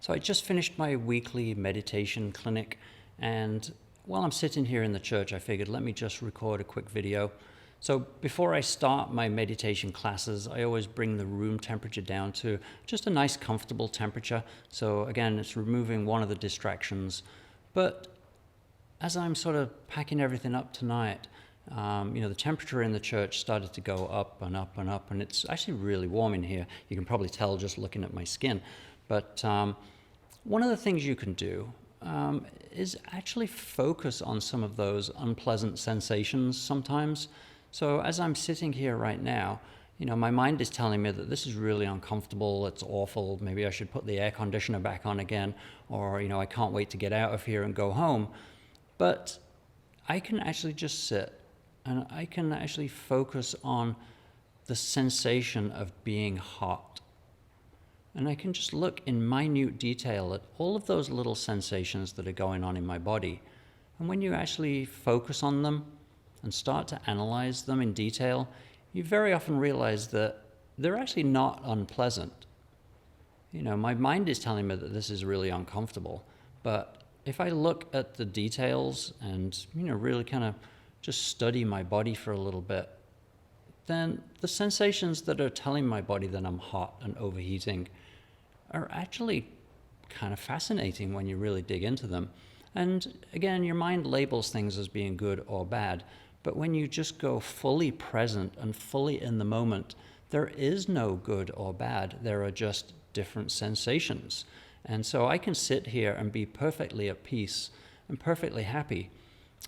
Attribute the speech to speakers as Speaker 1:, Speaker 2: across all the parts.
Speaker 1: So I just finished my weekly meditation clinic, and while I'm sitting here in the church, I figured let me just record a quick video. So before I start my meditation classes, I always bring the room temperature down to just a nice comfortable temperature. So again, it's removing one of the distractions. But as I'm sort of packing everything up tonight, the temperature in the church started to go up and up and up, and it's actually really warm in here. You can probably tell just looking at my skin. But one of the things you can do is actually focus on some of those unpleasant sensations sometimes. So as I'm sitting here right now, my mind is telling me that this is really uncomfortable, it's awful, maybe I should put the air conditioner back on again, or, I can't wait to get out of here and go home. But I can actually just sit and I can actually focus on the sensation of being hot. And I can just look in minute detail at all of those little sensations that are going on in my body. And when you actually focus on them and start to analyze them in detail, you very often realize that they're actually not unpleasant. My mind is telling me that this is really uncomfortable, but if I look at the details and, really kind of just study my body for a little bit, then the sensations that are telling my body that I'm hot and overheating are actually kind of fascinating when you really dig into them. And again, your mind labels things as being good or bad, but when you just go fully present and fully in the moment, there is no good or bad. There are just different sensations. And so I can sit here and be perfectly at peace and perfectly happy.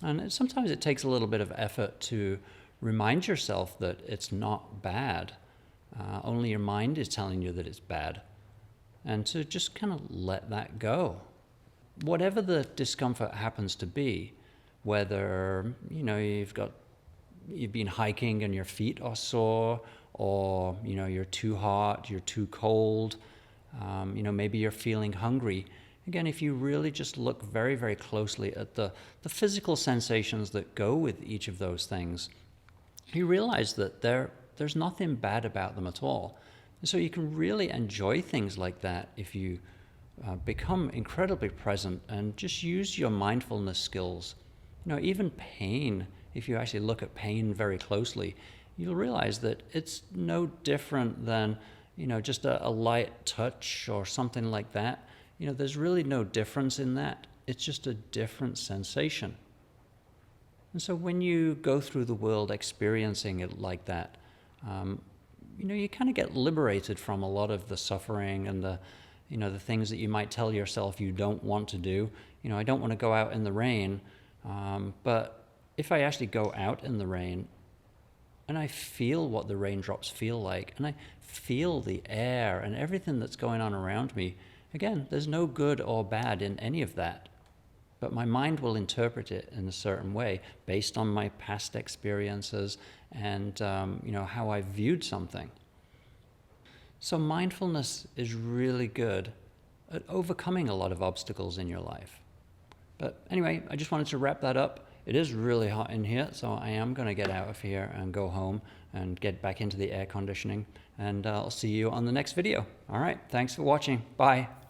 Speaker 1: And sometimes it takes a little bit of effort to remind yourself that it's not bad. Only your mind is telling you that it's bad. And to just kind of let that go. Whatever the discomfort happens to be, whether, you've been hiking and your feet are sore, or, you're too hot, you're too cold, maybe you're feeling hungry. Again, if you really just look very, very closely at the physical sensations that go with each of those things, you realize that there's nothing bad about them at all. And so you can really enjoy things like that if you become incredibly present and just use your mindfulness skills. Even pain, if you actually look at pain very closely, you'll realize that it's no different than just a light touch or something like that. There's really no difference in that. It's just a different sensation. And so when you go through the world experiencing it like that, you kind of get liberated from a lot of the suffering and the things that you might tell yourself you don't want to do. I don't want to go out in the rain, but if I actually go out in the rain, and I feel what the raindrops feel like, and I feel the air and everything that's going on around me. Again, there's no good or bad in any of that, but my mind will interpret it in a certain way based on my past experiences and how I viewed something. So mindfulness is really good at overcoming a lot of obstacles in your life. But anyway, I just wanted to wrap that up. It is really hot in here, so I am going to get out of here and go home and get back into the air conditioning. And I'll see you on the next video. All right, thanks for watching. Bye.